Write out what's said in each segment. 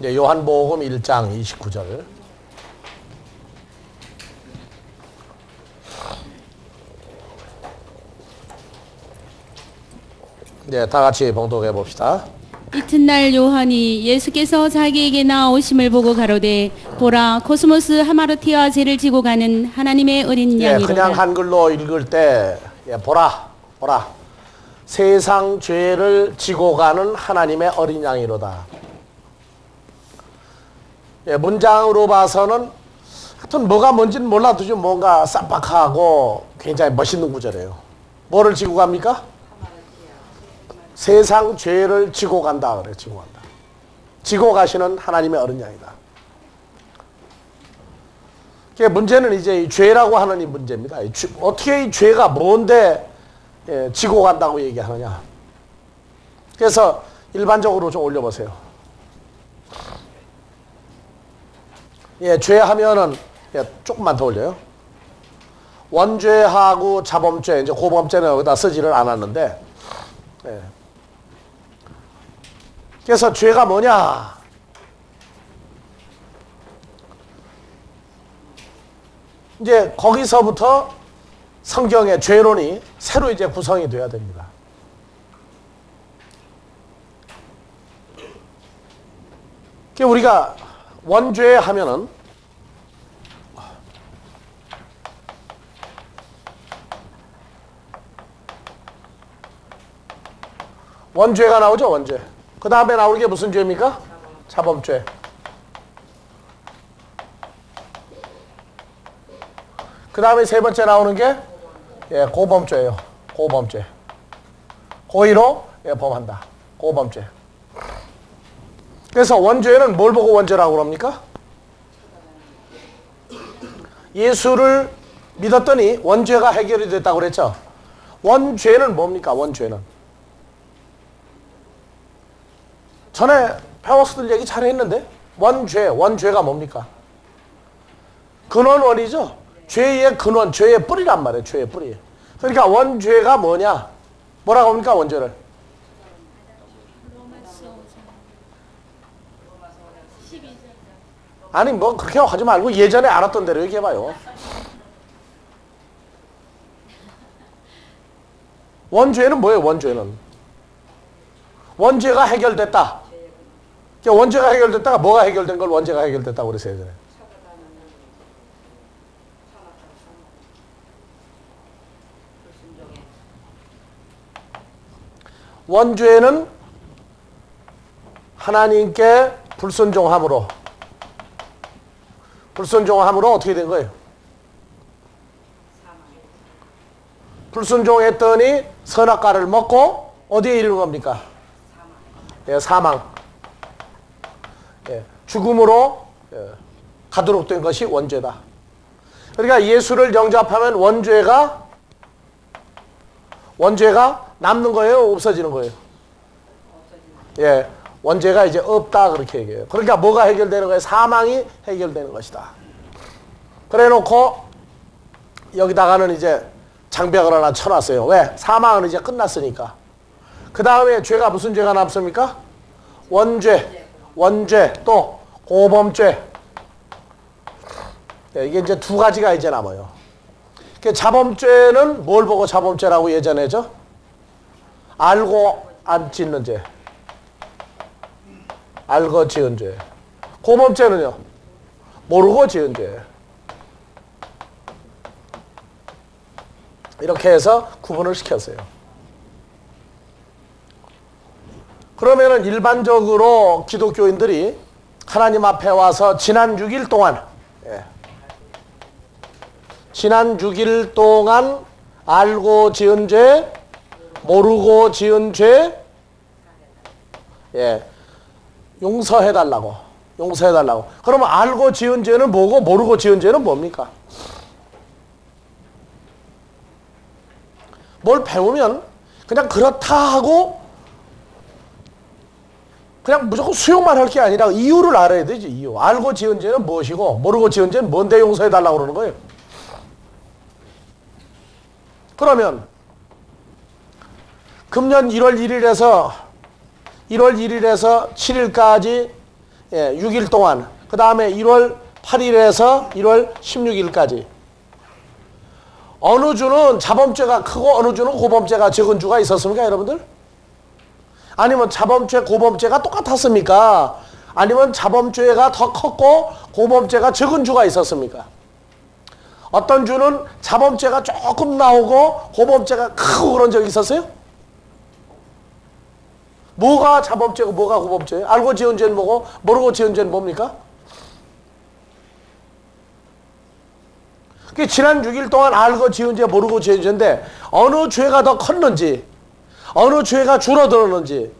네, 요한복음 1장 29절. 네, 다 같이 봉독해 봅시다. 이튿날 요한이 예수께서 자기에게 나오심을 보고 가로되 보라 코스모스 하마르티와 죄를 지고 가는 하나님의 어린 예, 양이로다. 그냥 한글로 읽을 때 보라 세상 죄를 지고 가는 하나님의 어린 양이로다. 예, 문장으로 봐서는 하여튼 뭐가 뭔지는 몰라도 좀 뭔가 쌈박하고 굉장히 멋있는 구절이에요. 뭐를 지고 갑니까? 세상 죄를 지고 간다 그래. 지고 간다. 지고 가시는 하나님의 어린 양이다. 문제는 이제 이 죄라고 하는 이 문제입니다. 어떻게 이 죄가 뭔데 지고 간다고 얘기하느냐. 그래서 일반적으로 좀 올려보세요. 죄 하면은 조금만 더 올려요. 원죄하고 자범죄, 이제 고범죄는 여기다 쓰지를 않았는데, 그래서 죄가 뭐냐? 이제 거기서부터 성경의 죄론이 새로 이제 구성이 돼야 됩니다. 우리가 원죄 하면은 원죄가 나오죠, 원죄. 그 다음에 나오는 게 무슨 죄입니까? 자범죄. 그 다음에 세 번째 나오는 게 고범죄예요. 고범죄. 고의로 범한다. 고범죄. 그래서 원죄는 뭘 보고 원죄라고 그럽니까? 예수를 믿었더니 원죄가 해결이 됐다고 그랬죠. 원죄는 뭡니까? 원죄는. 전에 페어스들 얘기 잘했는데 원죄가 뭡니까? 근원원이죠. 죄의 근원, 죄의 뿌리란 말이에요. 죄의 뿌리. 그러니까 원죄가 뭐냐? 뭐라고 합니까? 원죄를. 아니 뭐 그렇게 하지 말고 예전에 알았던 대로 얘기해봐요. 원죄는 뭐예요? 원죄는. 원죄가 해결됐다. 원죄가 해결됐다가 뭐가 해결된 걸 원죄가 해결됐다고 그랬어요. 예전에. 원죄는 하나님께 불순종함으로 어떻게 된 거예요? 불순종했더니 선악과를 먹고 어디에 이르는 겁니까? 사망. 죽음으로 가도록 된 것이 원죄다. 그러니까 예수를 영접하면 원죄가 남는 거예요? 없어지는 거예요? 원죄가 이제 없다 그렇게 얘기해요. 그러니까 뭐가 해결되는 거예요? 사망이 해결되는 것이다. 그래 놓고 여기다가는 이제 장벽을 하나 쳐놨어요. 왜? 사망은 이제 끝났으니까. 그 다음에 죄가 무슨 죄가 남습니까? 원죄 또 고범죄. 이게 이제 두 가지가 이제 남아요. 자범죄는 뭘 보고 자범죄라고 예전에죠? 알고 안 짓는 죄. 알고 지은 죄. 고범죄는요? 모르고 지은 죄. 이렇게 해서 구분을 시켰어요. 그러면은 일반적으로 기독교인들이 하나님 앞에 와서 지난 6일 동안 알고 지은 죄, 모르고 지은 죄, 용서해달라고. 그러면 알고 지은 죄는 뭐고 모르고 지은 죄는 뭡니까? 뭘 배우면 그냥 그렇다 하고 그냥 무조건 수용만 할 게 아니라 이유를 알아야 되지. 이유. 알고 지은 죄는 무엇이고 모르고 지은 죄는 뭔데 용서해달라고 그러는 거예요. 그러면 금년 1월 1일에서 7일까지 6일 동안, 그 다음에 1월 8일에서 1월 16일까지. 어느 주는 자범죄가 크고 어느 주는 고범죄가 적은 주가 있었습니까, 여러분들? 아니면 자범죄, 고범죄가 똑같았습니까? 아니면 자범죄가 더 컸고 고범죄가 적은 주가 있었습니까? 어떤 주는 자범죄가 조금 나오고 고범죄가 크고 그런 적이 있었어요? 뭐가 자범죄고 뭐가 고범죄예요? 알고 지은 죄는 뭐고 모르고 지은 죄는 뭡니까? 지난 6일 동안 알고 지은 죄 모르고 지은 죄인데 어느 죄가 더 컸는지 어느 죄가 줄어들었는지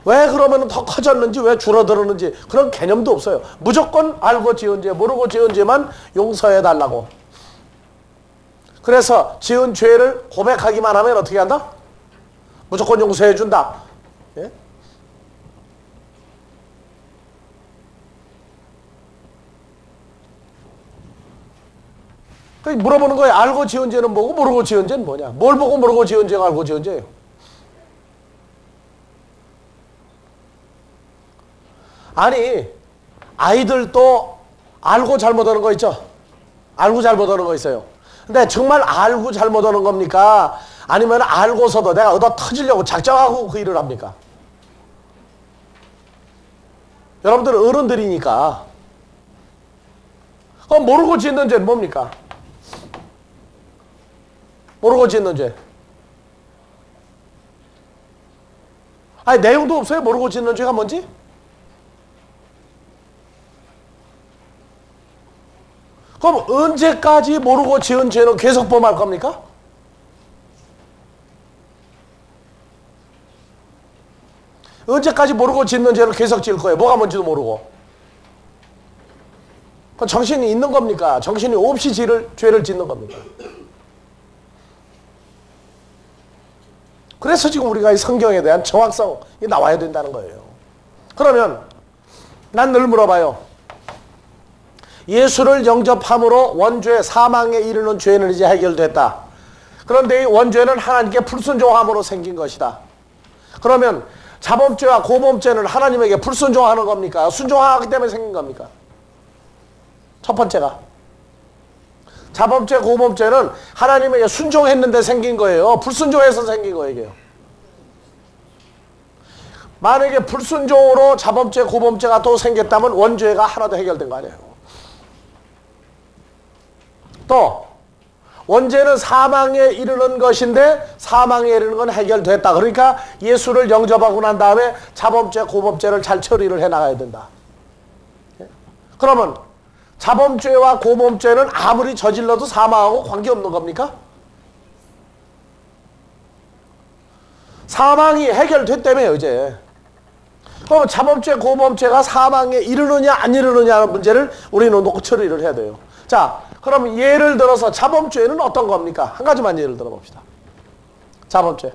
왜 그러면 더 커졌는지 왜 줄어들었는지 그런 개념도 없어요. 무조건 알고 지은 죄 모르고 지은 죄만 용서해 달라고. 그래서 지은 죄를 고백하기만 하면 어떻게 한다? 무조건 용서해 준다. 예? 물어보는 거예요. 알고 지은 죄는 뭐고 모르고 지은 죄는 뭐냐? 뭘 보고 모르고 지은 죄가 알고 지은 죄예요? 아니, 아이들도 알고 잘못하는 거 있죠? 알고 잘못하는 거 있어요. 근데 정말 알고 잘못하는 겁니까? 아니면 알고서도 내가 얻어 터지려고 작정하고 그 일을 합니까? 여러분들은 어른들이니까. 그럼 모르고 짓는 죄는 뭡니까? 모르고 짓는 죄. 아니, 내용도 없어요. 모르고 짓는 죄가 뭔지? 그럼 언제까지 모르고 지은 죄는 계속 범할 겁니까? 언제까지 모르고 짓는 죄를 계속 지을 거예요? 뭐가 뭔지도 모르고. 그럼 정신이 있는 겁니까? 정신이 없이 죄를 짓는 겁니까? 그래서 지금 우리가 이 성경에 대한 정확성이 나와야 된다는 거예요. 그러면 난 늘 물어봐요. 예수를 영접함으로 원죄 사망에 이르는 죄는 이제 해결됐다. 그런데 이 원죄는 하나님께 불순종함으로 생긴 것이다. 그러면 자범죄와 고범죄는 하나님에게 불순종하는 겁니까? 순종하기 때문에 생긴 겁니까? 첫 번째가 자범죄, 고범죄는 하나님에게 순종했는데 생긴 거예요. 불순종해서 생긴 거예요. 이게요. 만약에 불순종으로 자범죄, 고범죄가 또 생겼다면 원죄가 하나도 해결된 거 아니에요. 또 원죄는 사망에 이르는 것인데 사망에 이르는 건 해결됐다. 그러니까 예수를 영접하고 난 다음에 자범죄, 고범죄를 잘 처리를 해나가야 된다. 그러면 자범죄와 고범죄는 아무리 저질러도 사망하고 관계없는 겁니까? 사망이 해결됐다며요 이제. 그럼 자범죄, 고범죄가 사망에 이르느냐 안 이르느냐는 문제를 우리는 놓고 처리를 해야 돼요. 자, 그럼 예를 들어서 자범죄는 어떤 겁니까? 한 가지만 예를 들어봅시다. 자범죄.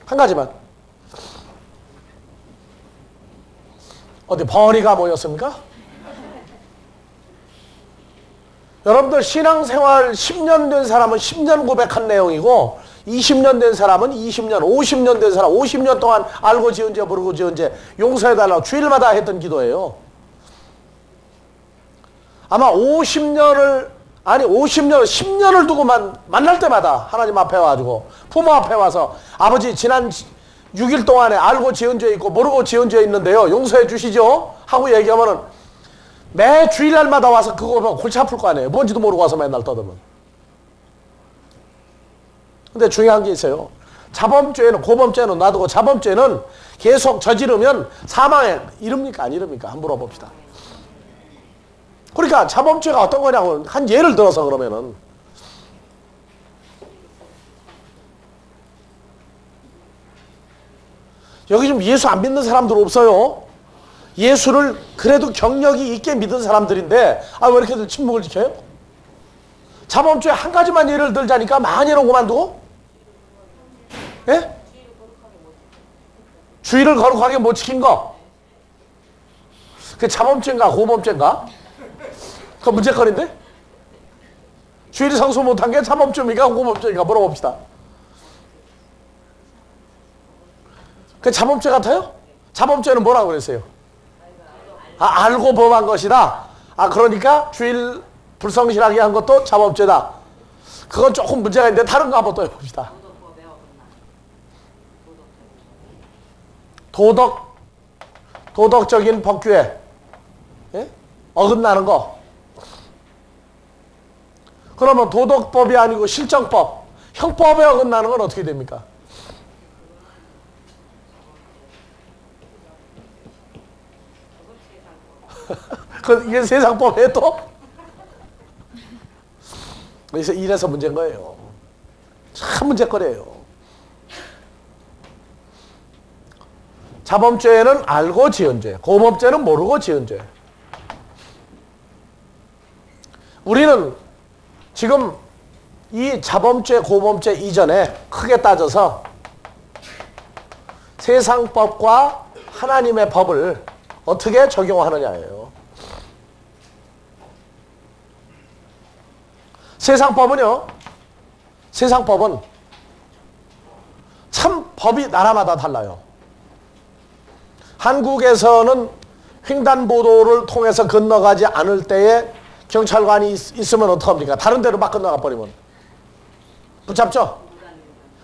한 가지만. 어디 벌이가 모였습니까? 여러분들 신앙생활 10년 된 사람은 10년 고백한 내용이고 20년 된 사람은 20년, 50년 된 사람 50년 동안 알고 지은 죄 모르고 지은 죄 용서해달라고 주일마다 했던 기도예요. 아마 50년을 10년을 두고만 만날 때마다 하나님 앞에 와가지고 부모 앞에 와서 아버지 지난 6일 동안에 알고 지은 죄 있고 모르고 지은 죄 있는데요. 용서해 주시죠? 하고 얘기하면은 매 주일날마다 와서 그거 보면 골치 아플 거 아니에요. 뭔지도 모르고 와서 맨날 떠들면. 근데 중요한 게 있어요. 자범죄는 고범죄는 놔두고 자범죄는 계속 저지르면 사망에 이릅니까 안 이릅니까? 한번 물어봅시다. 그러니까 자범죄가 어떤 거냐고 한 예를 들어서 그러면은 여기 좀 예수 안 믿는 사람들 없어요? 예수를 그래도 경력이 있게 믿은 사람들인데 왜 이렇게들 침묵을 지켜요? 자범죄 한 가지만 예를 들자니까 만일은 그만두고? 예? 주의를 거룩하게 못 지킨 거. 그게 자범죄인가 고범죄인가? 그 문제거리인데? 주의를 성수 못한 게 자범죄입니까 고범죄인가 물어봅시다. 그 자범죄 같아요? 자범죄는 뭐라고 그랬어요? 알고 범한 것이다. 그러니까 주일 불성실하게 한 것도 자범죄다. 그건 조금 문제가 있는데 다른 거 한번 또 해봅시다. 도덕적인 법규에 어긋나는 거. 그러면 도덕법이 아니고 실정법, 형법에 어긋나는 건 어떻게 됩니까? 이게 세상법에 또? 그래서 이래서 문제인 거예요. 참 문제거리예요. 자범죄는 알고 지은 죄, 고범죄는 모르고 지은 죄. 우리는 지금 이 자범죄, 고범죄 이전에 크게 따져서 세상법과 하나님의 법을 어떻게 적용하느냐예요. 세상법은 참 법이 나라마다 달라요. 한국에서는 횡단보도를 통해서 건너가지 않을 때에 경찰관이 있으면 어떡합니까? 다른 데로 막 건너가 버리면 붙잡죠?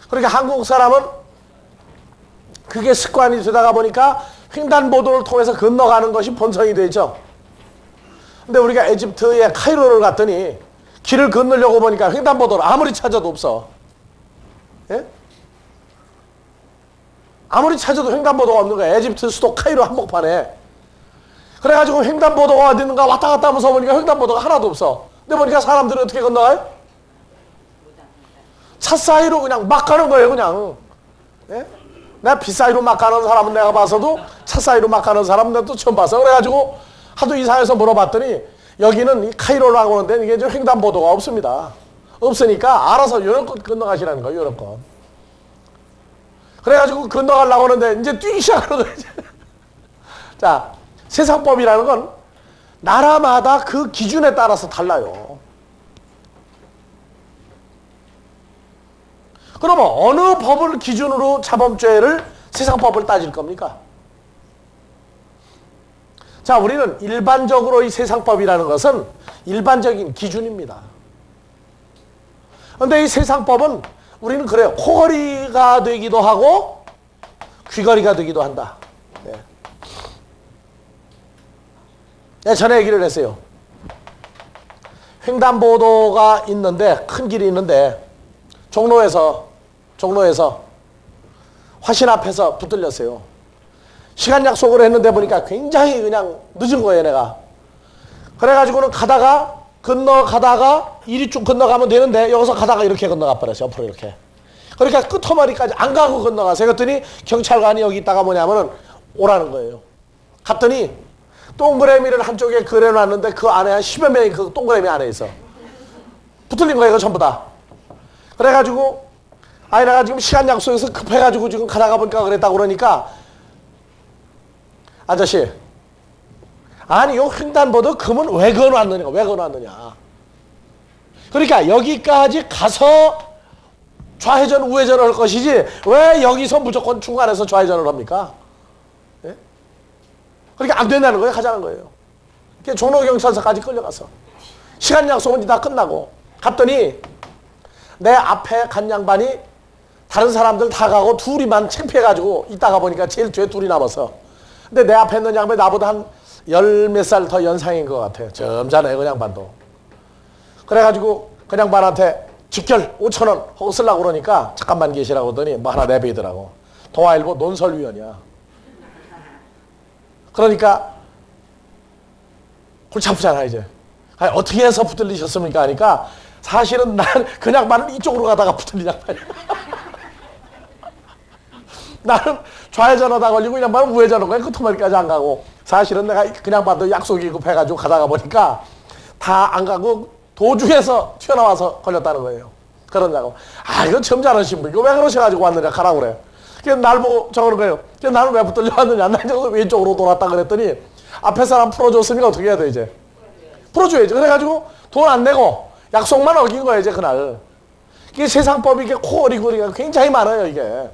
그러니까 한국 사람은 그게 습관이 되다가 보니까 횡단보도를 통해서 건너가는 것이 본성이 되죠. 근데 우리가 에집트의 카이로를 갔더니 길을 건너려고 보니까 횡단보도를 아무리 찾아도 없어. 예? 아무리 찾아도 횡단보도가 없는 거야. 에집트 수도 카이로 한복판에. 그래가지고 횡단보도가 어디 있는가 왔다 갔다 하면서 보니까 횡단보도가 하나도 없어. 근데 보니까 사람들은 어떻게 건너가요? 차 사이로 그냥 막 가는 거예요, 그냥. 예? 내가 비 사이로 막 가는 사람은 내가 봐서도 차 사이로 막 가는 사람은 내가 또 처음 봐서. 그래가지고 하도 이사해서 물어봤더니 여기는 이 카이로라고 하는데 이게 좀 횡단보도가 없습니다. 없으니까 알아서 요런껏 건너가시라는 거예요, 요런껏. 그래가지고 건너가려고 하는데 이제 뛰기 시작하는 거예요. 자, 세상법이라는 건 나라마다 그 기준에 따라서 달라요. 그러면 어느 법을 기준으로 자범죄를 세상법을 따질 겁니까? 자, 우리는 일반적으로 이 세상법이라는 것은 일반적인 기준입니다. 그런데 이 세상법은 우리는 그래요. 코걸이가 되기도 하고 귀걸이가 되기도 한다. 네, 전에 얘기를 했어요. 횡단보도가 있는데, 큰 길이 있는데 종로에서 화신 앞에서 붙들렸어요. 시간 약속을 했는데 보니까 굉장히 그냥 늦은 거예요, 내가. 그래가지고는 건너가다가 이리 쭉 건너가면 되는데 여기서 가다가 이렇게 건너가 버렸어요. 옆으로 이렇게. 그러니까 끝머리까지 안 가고 건너가세요. 그랬더니 경찰관이 여기 있다가 뭐냐면은 오라는 거예요. 갔더니 동그라미를 한쪽에 그려놨는데 그 안에 한 10여 명이 그 동그라미 안에 있어. 붙들린 거예요, 전부 다. 그래가지고 내가 지금 시간 약속해서 급해가지고 지금 가다가 보니까 그랬다고 그러니까 아저씨, 아니 요 횡단보도 금은 왜 건너왔느냐. 그러니까 여기까지 가서 좌회전 우회전을 할 것이지 왜 여기서 무조건 중간에서 좌회전을 합니까? 예? 그러니까 안 된다는 거예요. 가자는 거예요. 종로경찰서까지 끌려가서 시간 약속은 다 끝나고 갔더니 내 앞에 간 양반이 다른 사람들 다 가고 둘이만 창피해가지고 있다가 보니까 제일 뒤에 둘이 남았어. 근데 내 앞에 있는 양반이 나보다 한 열 몇 살 더 연상인 것 같아. 점잖아요, 그 양반도. 그래가지고 그 양반한테 직결 5,000원 하고 쓰려고 그러니까 잠깐만 계시라고 하더니 뭐 하나 내비더라고. 동아일보 논설위원이야. 그러니까 골치 아프잖아 이제. 아니, 어떻게 해서 붙들리셨습니까 하니까 사실은 난 그 양반은 이쪽으로 가다가 붙들린 양반이야. 나는 좌회전하다 걸리고 이 양반은 우회전한 거야. 끝머리까지 안 가고. 사실은 내가 그 양반도 약속이 급해가지고 가다가 보니까 다 안 가고 도중에서 튀어나와서 걸렸다는 거예요. 그러냐고. 이거 점잖으신 분. 이거 왜 그러셔가지고 왔느냐. 가라고 그래. 그래서 날 보고 저러는 거예요. 그래서 나는 왜 붙들려 왔느냐. 나 이제 왼쪽으로 돌았다 그랬더니 앞에 사람 풀어줬으니까 어떻게 해야 돼 이제. 풀어줘야지. 그래가지고 돈 안 내고 약속만 어긴 거예요 이제 그날. 이게 세상법이 이게 코어리고리가 굉장히 많아요 이게.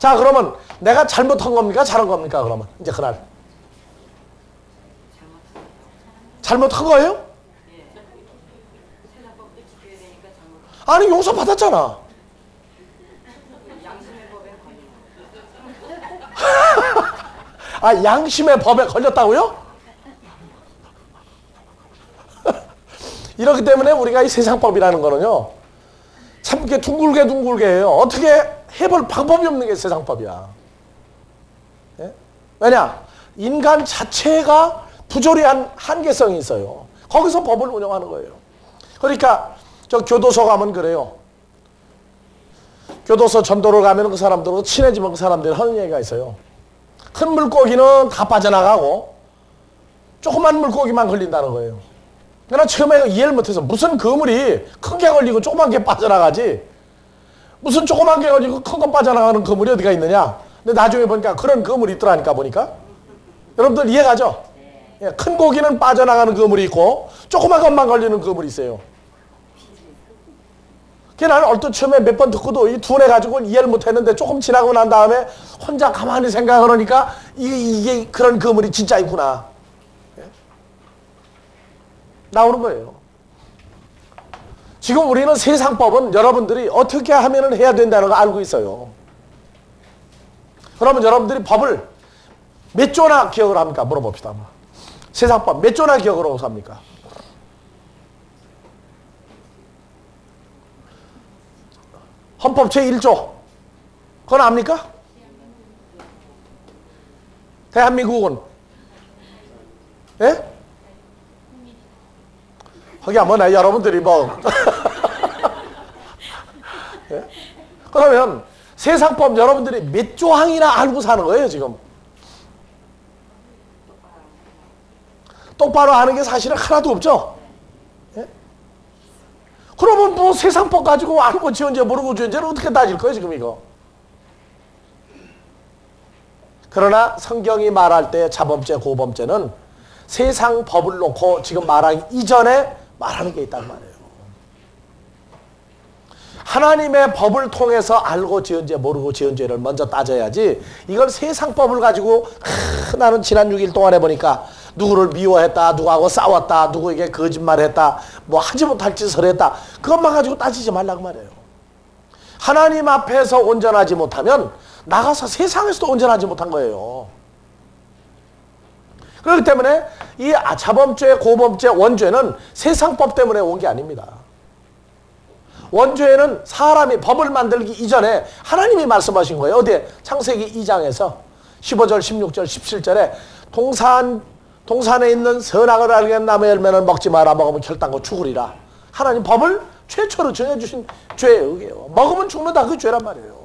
자, 그러면 내가 잘못한 겁니까? 잘한 겁니까? 그러면 이제 그날 잘못한 거예요? 아니, 용서 받았잖아. 아, 양심의 법에 걸렸다고요? 이렇기 때문에 우리가 이 세상법이라는 거는요, 참 이렇게 둥글게 해요. 어떻게 해볼 방법이 없는 게 세상법이야. 예? 왜냐? 인간 자체가 부조리한 한계성이 있어요. 거기서 법을 운영하는 거예요. 그러니까 저 교도소 가면 그래요. 교도소 전도를 가면 그 사람들하고 친해지면 그 사람들이 하는 얘기가 있어요. 큰 물고기는 다 빠져나가고 조그만 물고기만 걸린다는 거예요. 그러나 처음에 이해를 못해서 무슨 그물이 큰 게 걸리고 조그만 게 빠져나가지, 무슨 조그만 게 걸리고 큰 거 빠져나가는 그물이 어디가 있느냐. 근데 나중에 보니까 그런 그물이 있더라니까 보니까. 여러분들 이해가죠? 예, 큰 고기는 빠져나가는 그물이 있고 조그만 것만 걸리는 그물이 있어요. 나는 얼핏 처음에 몇 번 듣고도 이 둔해 가지고 이해를 못했는데 조금 지나고 난 다음에 혼자 가만히 생각을 하니까 이게 그런 그물이 진짜 있구나. 예? 나오는 거예요. 지금 우리는 세상법은 여러분들이 어떻게 하면 해야 된다는 거 알고 있어요. 그러면 여러분들이 법을 몇 조나 기억을 합니까? 물어봅시다. 세상법 몇 조나 기억을 하고 삽니까? 헌법 제1조. 그건 압니까? 대한민국은? 예? 하기야 뭐나 여러분들이 뭐. 예? 그러면 세상법 여러분들이 몇 조항이나 알고 사는 거예요 지금. 똑바로 아는 게 사실은 하나도 없죠. 예? 그러면 뭐 세상법 가지고 알고 지은지 모르고 지은지를 어떻게 따질 거예요 지금 이거. 그러나 성경이 말할 때 자범죄 고범죄는 세상 법을 놓고 지금 말하기 이전에 말하는 게 있단 말이에요. 하나님의 법을 통해서 알고 지은 죄 모르고 지은 죄를 먼저 따져야지, 이걸 세상 법을 가지고 나는 지난 6일 동안 해보니까 누구를 미워했다, 누구하고 싸웠다, 누구에게 거짓말했다, 뭐 하지 못할 짓을 했다, 그것만 가지고 따지지 말라고 말이에요. 하나님 앞에서 온전하지 못하면 나가서 세상에서도 온전하지 못한 거예요. 그렇기 때문에 이 자범죄, 고범죄, 원죄는 세상법 때문에 온 게 아닙니다. 원죄는 사람이 법을 만들기 이전에 하나님이 말씀하신 거예요. 어디에? 창세기 2장에서 15절, 16절, 17절에 동산에 있는 선악을 알게 한 나무의 열매는 먹지 마라. 먹으면 결단코 죽으리라. 하나님 법을 최초로 정해주신 죄예요. 그게요. 먹으면 죽는다. 그게 죄란 말이에요.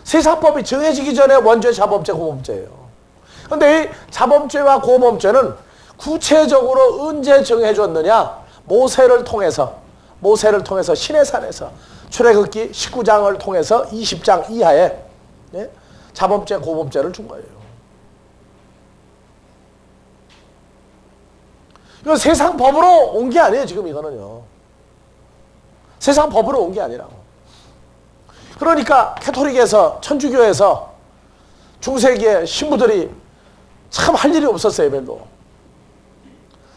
세상법이 정해지기 전에 원죄, 자범죄, 고범죄예요. 그런데 이 자범죄와 고범죄는 구체적으로 언제 정해졌느냐? 모세를 통해서 시내산에서 출애굽기 19장을 통해서 20장 이하에, 예? 자범죄, 고범죄를 준 거예요. 이거 세상 법으로 온 게 아니에요, 지금 이거는요. 세상 법으로 온 게 아니라고. 그러니까 캐토릭에서, 천주교에서 중세기에 신부들이 참 할 일이 없었어요, 별로.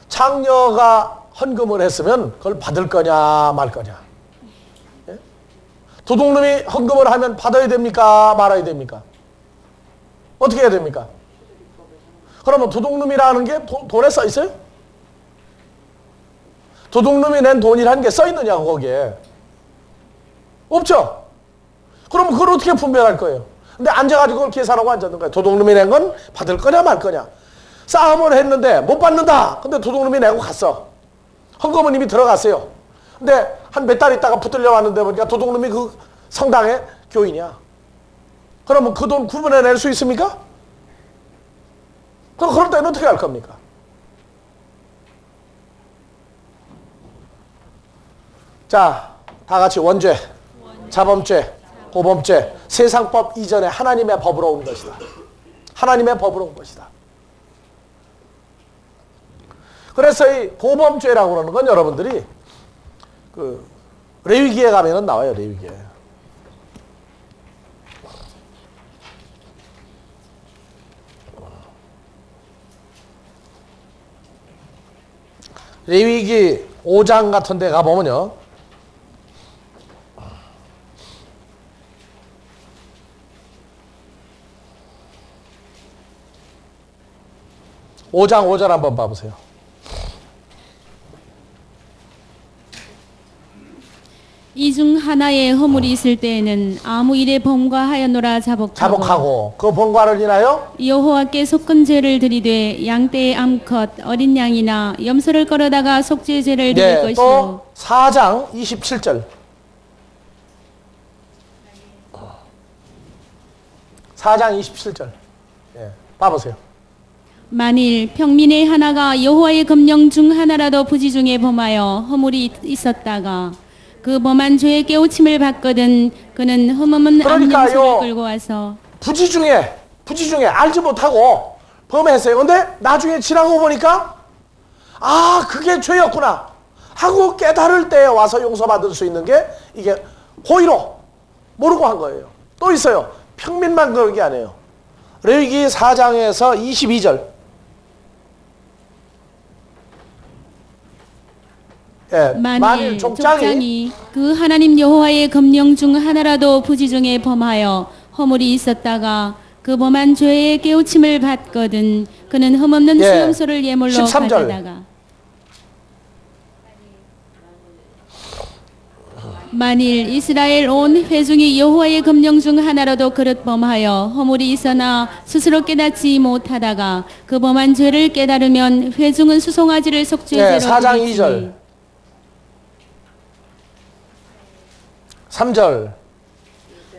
장녀가 헌금을 했으면 그걸 받을 거냐 말 거냐. 예? 도둑놈이 헌금을 하면 받아야 됩니까 말아야 됩니까? 어떻게 해야 됩니까? 그러면 도둑놈이라는 게 돈에 써 있어요? 도둑놈이 낸 돈이라는 게 써 있느냐고 거기에. 없죠? 그러면 그걸 어떻게 분별할 거예요? 근데 앉아가지고 그걸 계산하고 앉았는 거예요. 도둑놈이 낸 건 받을 거냐 말 거냐. 싸움을 했는데 못 받는다. 근데 도둑놈이 내고 갔어. 헌금은 이미 들어갔어요. 근데 한 몇 달 있다가 붙들려 왔는데 보니까 도둑놈이 그 성당의 교인이야. 그러면 그 돈 구분해낼 수 있습니까? 그럼 그럴 때는 어떻게 할 겁니까? 자, 다 같이 원죄, 자범죄, 고범죄, 세상법 이전에 하나님의 법으로 온 것이다. 하나님의 법으로 온 것이다. 그래서 이 고범죄라고 그러는 건 여러분들이 그 레위기에 가면은 나와요. 레위기에. 레위기 5장 같은 데 가보면요. 오장 5절 한번 봐보세요. 이 중 하나의 허물이 있을 때에는 아무 일에 범과하였노라 자복하고 그 범과를 인하여 여호와께 속건 죄를 드리되 양떼의 암컷 어린 양이나 염소를 끌어다가 속죄 죄를 드릴 것이요. 또 4장 27절 4장 27절 봐보세요. 만일 평민의 하나가 여호와의 검령 중 하나라도 부지 중에 범하여 허물이 있었다가 그 범한 죄의 깨우침을 받거든 그는 흠없는 그러니까요. 암염소를 끌고 와서 부지 중에 알지 못하고 범했어요. 근데 나중에 지나고 보니까 아 그게 죄였구나 하고 깨달을 때 와서 용서받을 수 있는 게 이게 고의로 모르고 한 거예요. 또 있어요. 평민만 그런 게 아니에요. 레위기 4장에서 22절 만일 족장이 그 하나님 여호와의 검령 중 하나라도 부지 중에 범하여 허물이 있었다가 그 범한 죄의 깨우침을 받거든 그는 흠없는 수염소를 예물로 13절. 가져다가 만일 이스라엘 온 회중이 여호와의 검령 중 하나라도 그릇 범하여 허물이 있으나 스스로 깨닫지 못하다가 그 범한 죄를 깨달으면 회중은 수송아지를 속죄제로 4장 드릴지니 2절 3절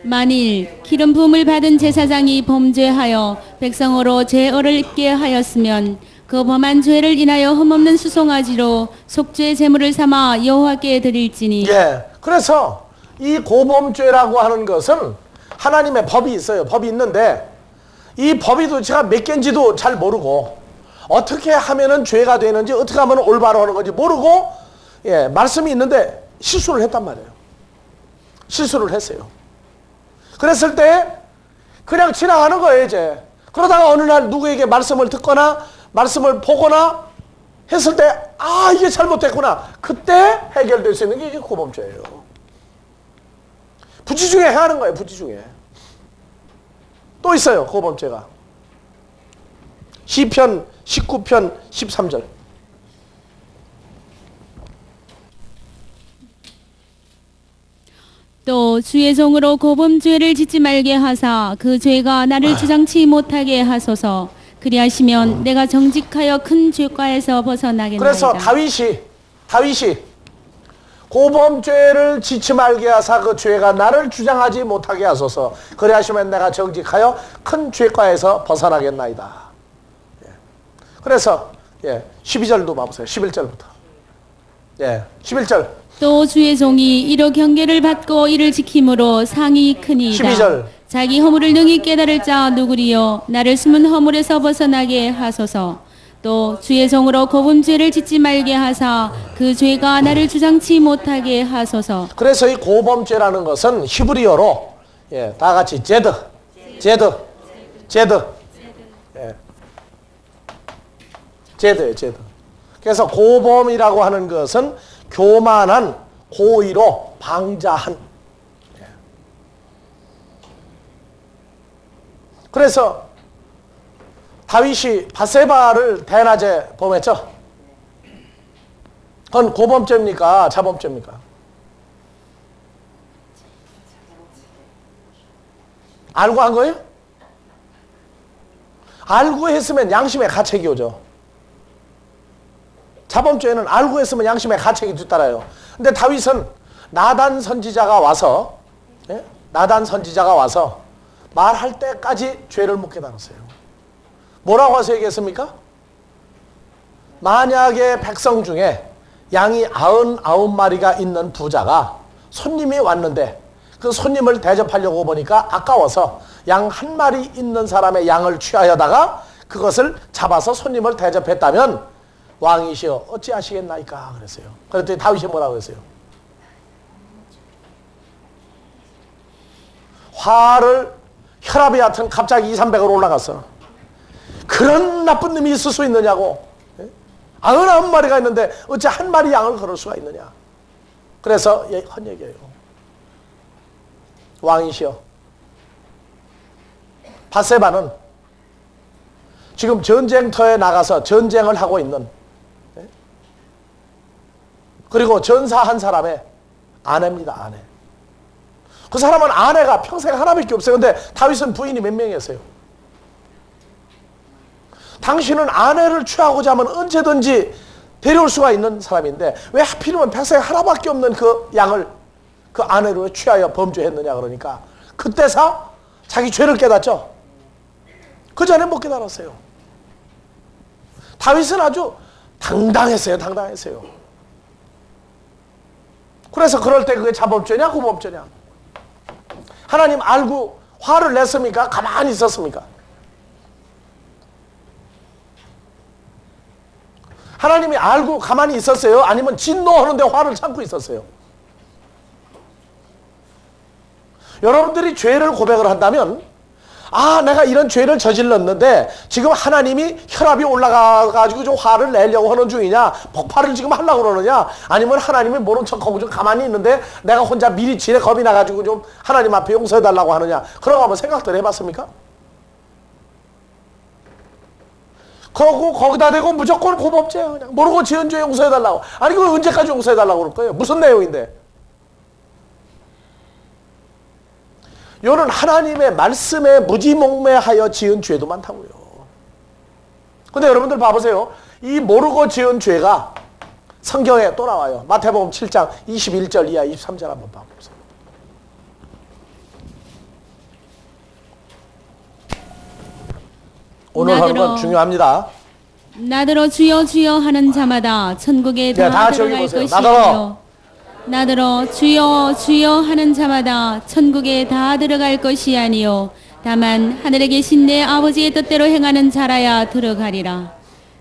만일 기름 부음을 받은 제사장이 범죄하여 백성으로 죄어를 입게 하였으면 그 범한 죄를 인하여 흠없는 수송아지로 속죄 제물을 삼아 여호와께 드릴지니 그래서 이 고범죄라고 하는 것은 하나님의 법이 있어요. 법이 있는데 이 법이 도대체가 몇 개인지도 잘 모르고 어떻게 하면은 죄가 되는지 어떻게 하면 올바로 하는 건지 모르고 말씀이 있는데 실수를 했단 말이에요. 실수를 했어요. 그랬을 때 그냥 지나가는 거예요 이제. 그러다가 어느 날 누구에게 말씀을 듣거나 말씀을 보거나 했을 때 아 이게 잘못됐구나. 그때 해결될 수 있는 게 이게 고범죄예요. 부지 중에 해하는 거예요. 부지 중에. 또 있어요. 고범죄가. 시편 19편 13절 또 주의 종으로 고범죄를 짓지 말게 하사 그 죄가 나를 주장치 못하게 하소서. 그리하시면 내가 정직하여 큰 죄과에서 벗어나겠나이다. 그래서 다윗이 고범죄를 짓지 말게 하사 그 죄가 나를 주장하지 못하게 하소서. 그리하시면 내가 정직하여 큰 죄과에서 벗어나겠나이다. 그래서 12절도 봐보세요. 11절부터 11절 또 주의 종이 이로 경계를 받고 이를 지킴으로 상이 크니이다. 12절 자기 허물을 능히 깨달을 자 누구리요. 나를 숨은 허물에서 벗어나게 하소서. 또 주의 종으로 고범죄를 짓지 말게 하사 그 죄가 나를 주장치 못하게 하소서. 그래서 이 고범죄라는 것은 히브리어로 다 같이 제드 제드예요. 제드. 그래서 고범이라고 하는 것은 교만한, 고의로 방자한. 그래서 다윗이 바세바를 대낮에 범했죠. 그건 고범죄입니까? 자범죄입니까? 알고 한 거예요? 알고 했으면 양심의 가책이 오죠. 자범죄는 알고 했으면 양심의 가책이 뒤따라요. 근데 다윗은 나단 선지자가 와서 말할 때까지 죄를 묻게 당했어요. 뭐라고 해서 얘기했습니까? 만약에 백성 중에 양이 99마리가 있는 부자가 손님이 왔는데 그 손님을 대접하려고 보니까 아까워서 양 한 마리 있는 사람의 양을 취하여다가 그것을 잡아서 손님을 대접했다면 왕이시여 어찌하시겠나이까 그랬어요. 그랬더니 다윗이 뭐라고 했어요? 혈압이 하여튼 갑자기 200, 300으로 올라갔어. 그런 나쁜 놈이 있을 수 있느냐고. 99마리가 있는데 어째 한 마리 양을 걸을 수가 있느냐. 그래서 헛얘기예요. 왕이시여, 밧세바는 지금 전쟁터에 나가서 전쟁을 하고 있는, 그리고 전사 한 사람의 아내입니다. 아내. 그 사람은 아내가 평생 하나밖에 없어요. 근데 다윗은 부인이 몇 명이었어요? 당신은 아내를 취하고자 하면 언제든지 데려올 수가 있는 사람인데 왜 하필이면 평생 하나밖에 없는 그 양을 그 아내로 취하여 범죄했느냐. 그러니까 그때서 자기 죄를 깨닫죠. 그 전에 못 깨달았어요. 다윗은 아주 당당했어요. 당당했어요. 그래서 그럴 때 그게 자범죄냐 구범죄냐. 하나님 알고 화를 냈습니까? 가만히 있었습니까? 하나님이 알고 가만히 있었어요? 아니면 진노하는데 화를 참고 있었어요? 여러분들이 죄를 고백을 한다면, 아, 내가 이런 죄를 저질렀는데 지금 하나님이 혈압이 올라가가지고 좀 화를 내려고 하는 중이냐, 폭발을 지금 하려고 그러느냐, 아니면 하나님이 모른 척하고 좀 가만히 있는데 내가 혼자 미리 지레 겁이 나가지고 좀 하나님 앞에 용서해달라고 하느냐, 그런 거 한번 생각들 해봤습니까? 거기다 대고 무조건 고법죄야. 그냥 모르고 지은 죄 용서해달라고. 아니 그걸 언제까지 용서해달라고 그럴 거예요? 무슨 내용인데? 요는 하나님의 말씀에 무지몽매하여 지은 죄도 많다고요. 근데 여러분들 봐보세요. 이 모르고 지은 죄가 성경에 또 나와요. 마태복음 7장 21절 이하 23절 한번 봐보세요. 오늘 하는 건 중요합니다. 나더러 주여 주여 하는 자마다 천국에 다 같이 여기 들어갈 보세요. 것이요. 나더러 주여 주여 하는 자마다 천국에 다 들어갈 것이 아니요 다만 하늘에 계신 내 아버지의 뜻대로 행하는 자라야 들어가리라.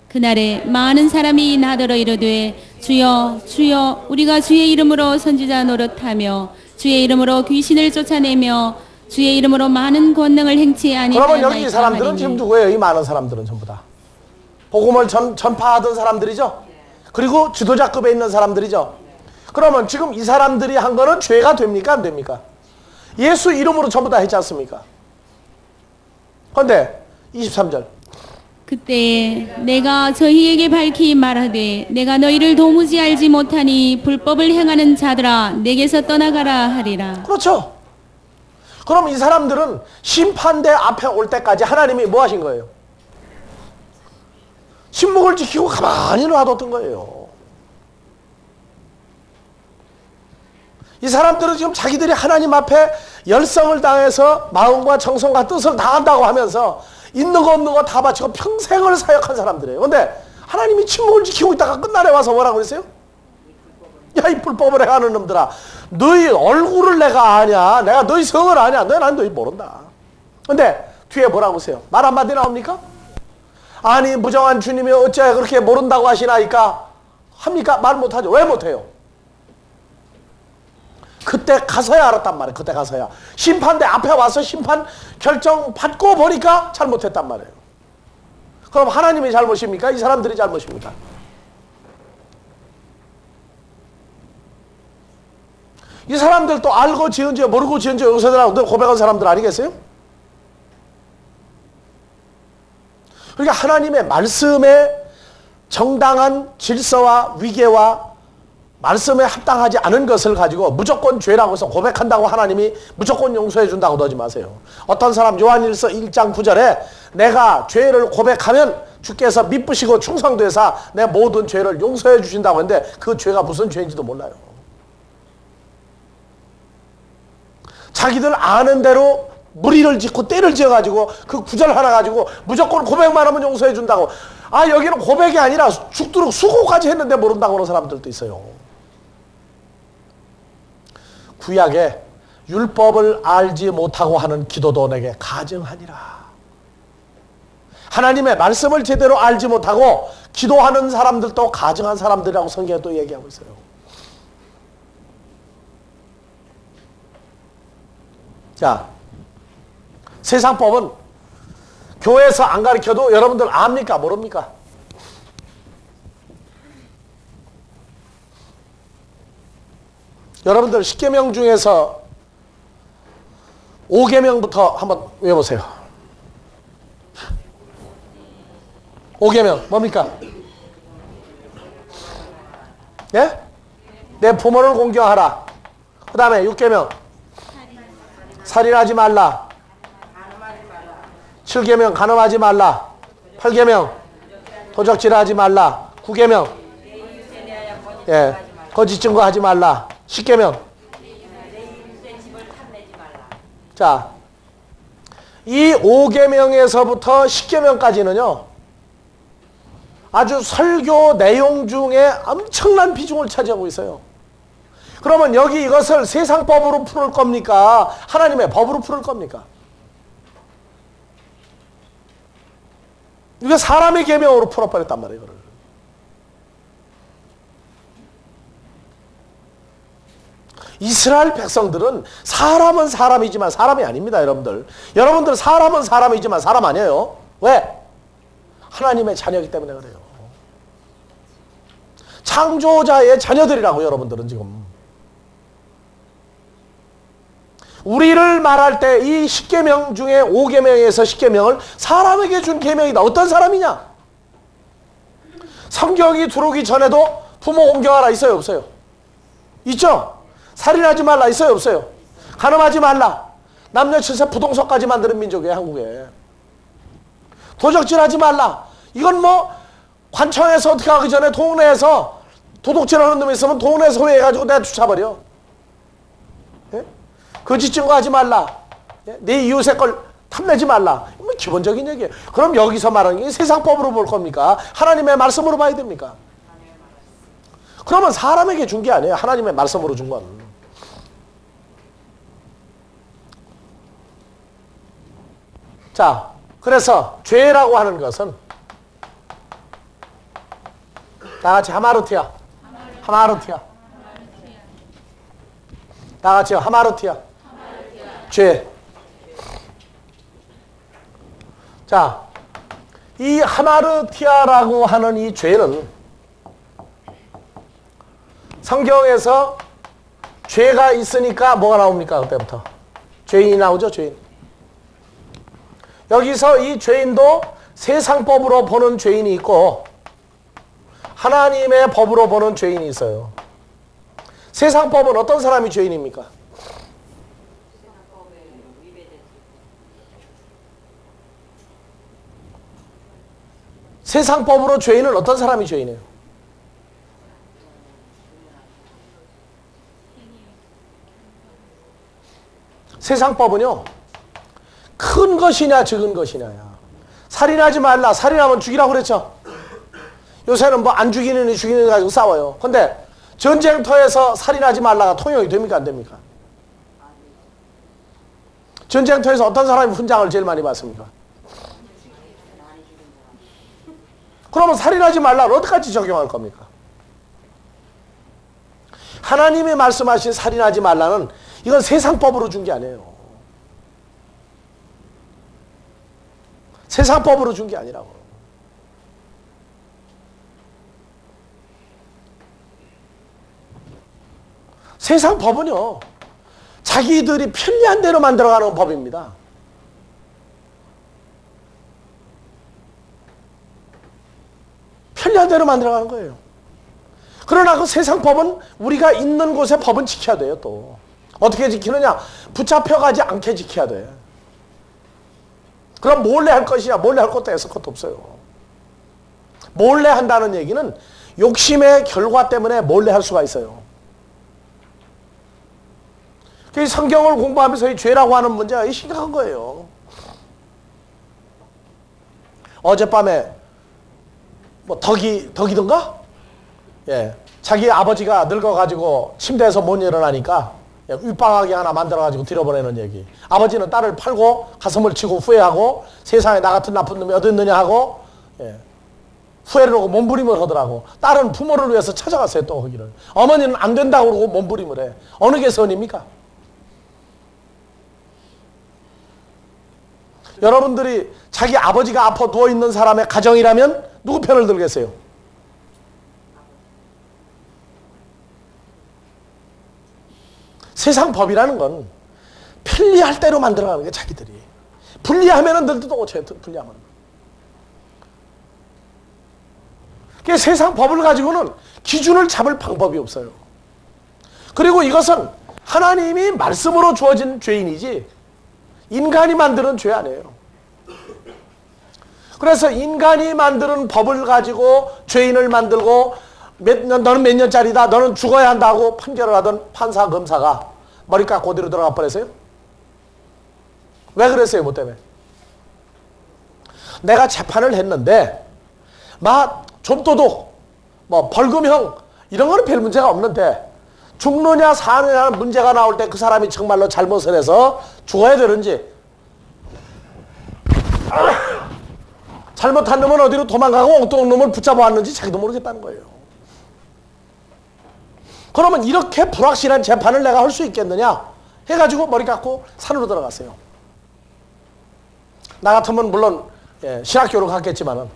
그날에 많은 사람이 나더러 이르되 주여 주여 우리가 주의 이름으로 선지자 노릇하며 주의 이름으로 귀신을 쫓아내며 주의 이름으로 많은 권능을 행치 아니하나이까. 그러면 여기 이 사람들은 지금 누구예요? 이 많은 사람들은 전부 다 복음을 전파하던 사람들이죠. 그리고 지도자급에 있는 사람들이죠. 그러면 지금 이 사람들이 한 거는 죄가 됩니까? 안 됩니까? 예수 이름으로 전부 다 했지 않습니까? 그런데 23절 그때에 내가 저희에게 밝히 말하되 내가 너희를 도무지 알지 못하니 불법을 행하는 자들아 내게서 떠나가라 하리라. 그렇죠. 그럼 이 사람들은 심판대 앞에 올 때까지 하나님이 뭐 하신 거예요? 침묵을 지키고 가만히 놔뒀던 거예요. 이 사람들은 지금 자기들이 하나님 앞에 열성을 다해서 마음과 정성과 뜻을 다한다고 하면서 있는 거 없는 거 다 바치고 평생을 사역한 사람들이에요. 근데 하나님이 침묵을 지키고 있다가 끝날에 와서 뭐라고 그랬어요? 야, 이 불법을 행하는 놈들아, 너희 얼굴을 내가 아냐? 내가 너희 성을 아냐? 난 너희 모른다. 근데 뒤에 뭐라고 하세요? 말 한마디 나옵니까? 아니 무정한 주님이 어째 그렇게 모른다고 하시나이까? 합니까? 말 못하죠. 왜 못해요? 그때 가서야 알았단 말이에요. 그때 가서야. 심판대 앞에 와서 심판 결정 받고 보니까 잘못했단 말이에요. 그럼 하나님이 잘못입니까? 이 사람들이 잘못입니까? 이 사람들도 알고 지은 죄 모르고 지은 죄 용서해달라고 고백한 사람들 아니겠어요? 그러니까 하나님의 말씀에 정당한 질서와 위계와 말씀에 합당하지 않은 것을 가지고 무조건 죄라고 해서 고백한다고 하나님이 무조건 용서해 준다고 그러지 마세요. 어떤 사람 요한일서 1장 9절에 내가 죄를 고백하면 주께서 미쁘시고 충성되사 내 모든 죄를 용서해 주신다고 했는데 그 죄가 무슨 죄인지도 몰라요. 자기들 아는 대로 무리를 짓고 때를 지어가지고 그 구절 하나 가지고 무조건 고백만 하면 용서해 준다고. 아, 여기는 고백이 아니라 죽도록 수고까지 했는데 모른다고 하는 사람들도 있어요. 구약에 율법을 알지 못하고 하는 기도도 내게 가증하니라. 하나님의 말씀을 제대로 알지 못하고 기도하는 사람들도 가증한 사람들이라고 성경에 또 얘기하고 있어요. 자, 세상법은 교회에서 안 가르쳐도 여러분들 압니까? 모릅니까? 여러분들 10계명 중에서 5계명부터 한번 외워보세요. 5계명 뭡니까? 예? 내 부모를 공경하라. 그 다음에 6계명 살인하지 말라. 7계명 간음하지 말라. 8계명 도적질하지 말라. 9계명 예, 거짓 증거하지 말라. 10계명 자, 이 5계명에서부터 10계명까지는요 아주 설교 내용 중에 엄청난 비중을 차지하고 있어요. 그러면 여기 이것을 세상법으로 풀을 겁니까? 하나님의 법으로 풀을 겁니까? 이거 사람의 계명으로 풀어버렸단 말이에요. 이거를. 이스라엘 백성들은 사람은 사람이지만 사람이 아닙니다. 여러분들. 여러분들 사람은 사람이지만 사람 아니에요. 왜? 하나님의 자녀이기 때문에 그래요. 창조자의 자녀들이라고 여러분들은 지금. 우리를 말할 때 이 10계명 중에 5계명에서 10계명을 사람에게 준 계명이다. 어떤 사람이냐? 성경이 들어오기 전에도 부모 공경하라 있어요 없어요? 있죠? 살인하지 말라 있어요 없어요? 간음하지 말라. 남녀 칠세 부동석까지 만드는 민족이에요 한국에. 도적질하지 말라. 이건 뭐 관청에서 어떻게 하기 전에 동네에서 도둑질하는 놈이 있으면 동네에서 회해가지고 내가 쫓아버려. 예? 거짓 증거하지 말라. 예? 내 이웃의 걸 탐내지 말라. 뭐 기본적인 얘기예요. 그럼 여기서 말하는 게 세상법으로 볼 겁니까? 하나님의 말씀으로 봐야 됩니까? 그러면 사람에게 준 게 아니에요. 하나님의 말씀으로 준 건. 자, 그래서 죄라고 하는 것은 다같이 하마르티아. 하마르티아. 다같이요. 하마르티아. 죄. 자, 이 하마르티아라고 하는 이 죄는 성경에서 죄가 있으니까 뭐가 나옵니까? 그때부터 죄인이 나오죠. 죄인. 여기서 이 죄인도 세상법으로 보는 죄인이 있고 하나님의 법으로 보는 죄인이 있어요. 세상법은 어떤 사람이 죄인입니까? 세상법으로 죄인은 어떤 사람이 죄인이에요? 세상법은요 큰 것이냐 적은 것이냐야. 살인하지 말라. 살인하면 죽이라고 그랬죠. 요새는 뭐 안 죽이느니 죽이느니 가지고 싸워요. 근데 전쟁터에서 살인하지 말라가 통용이 됩니까 안 됩니까? 전쟁터에서 어떤 사람이 훈장을 제일 많이 받습니까? 그러면 살인하지 말라를 어디까지 적용할 겁니까? 하나님이 말씀하신 살인하지 말라는 이건 세상법으로 준 게 아니에요. 세상법으로 준 게 아니라고. 세상법은요 자기들이 편리한 대로 만들어가는 법입니다. 편리한 대로 만들어가는 거예요. 그러나 그 세상법은 우리가 있는 곳의 법은 지켜야 돼요. 또 어떻게 지키느냐? 붙잡혀가지 않게 지켜야 돼. 그럼 몰래 할 것이냐? 몰래 할 것도 애쓸 것도 없어요. 몰래 한다는 얘기는 욕심의 결과 때문에 몰래 할 수가 있어요. 그 성경을 공부하면서 이 죄라고 하는 문제가 심각한 거예요. 어젯밤에 뭐 덕이든가? 예. 자기 아버지가 늙어가지고 침대에서 못 일어나니까 윗방아기 하나 만들어가지고 들여보내는 얘기. 아버지는 딸을 팔고 가슴을 치고 후회하고 세상에 나 같은 나쁜 놈이 어디 있느냐 하고 예. 후회를 하고 몸부림을 하더라고. 딸은 부모를 위해서 찾아갔어요. 또 거기를. 어머니는 안 된다고 그러고 몸부림을 해. 어느 게 선입니까? 여러분들이 자기 아버지가 아파 누워있는 사람의 가정이라면 누구 편을 들겠어요? 세상 법이라는 건 편리할 대로 만들어가는 게 자기들이. 불리하면은 늘 뜯어 고쳐요. 불리하면. 그 세상 법을 가지고는 기준을 잡을 방법이 없어요. 그리고 이것은 하나님이 말씀으로 주어진 죄인이지 인간이 만드는 죄 아니에요. 그래서 인간이 만드는 법을 가지고 죄인을 만들고 너는 몇 년짜리다, 너는 죽어야 한다고 판결을 하던 판사, 검사가 머리 깎고 어디로 들어가 버렸어요? 왜 그랬어요? 뭐 때문에? 내가 재판을 했는데 막 좀도둑, 뭐 벌금형 이런 거는 별 문제가 없는데 죽느냐 사느냐는 문제가 나올 때 그 사람이 정말로 잘못을 해서 죽어야 되는지 잘못한 놈은 어디로 도망가고 엉뚱한 놈을 붙잡아 왔는지 자기도 모르겠다는 거예요. 그러면 이렇게 불확실한 재판을 내가 할 수 있겠느냐 해가지고 머리 깎고 산으로 들어갔어요. 나 같으면 물론 신학교를 갔겠지만은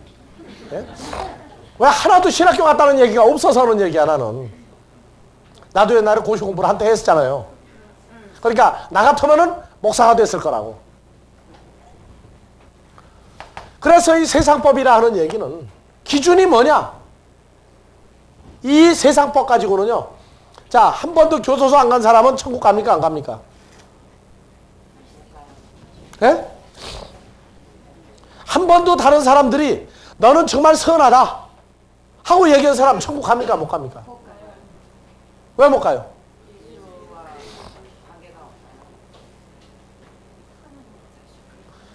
왜 하나도 신학교 갔다는 얘기가 없어서 하는 얘기야 나는. 나도 옛날에 고시 공부를 한때 했었잖아요. 그러니까 나 같으면은 목사가 됐을 거라고. 그래서 이 세상법이라 하는 얘기는 기준이 뭐냐? 이 세상법 가지고는요. 자, 한 번도 교도소 안 간 사람은 천국 갑니까? 안 갑니까? 예? 한 번도 다른 사람들이 너는 정말 선하다 하고 얘기한 사람 천국 갑니까? 못 갑니까? 왜 못 가요?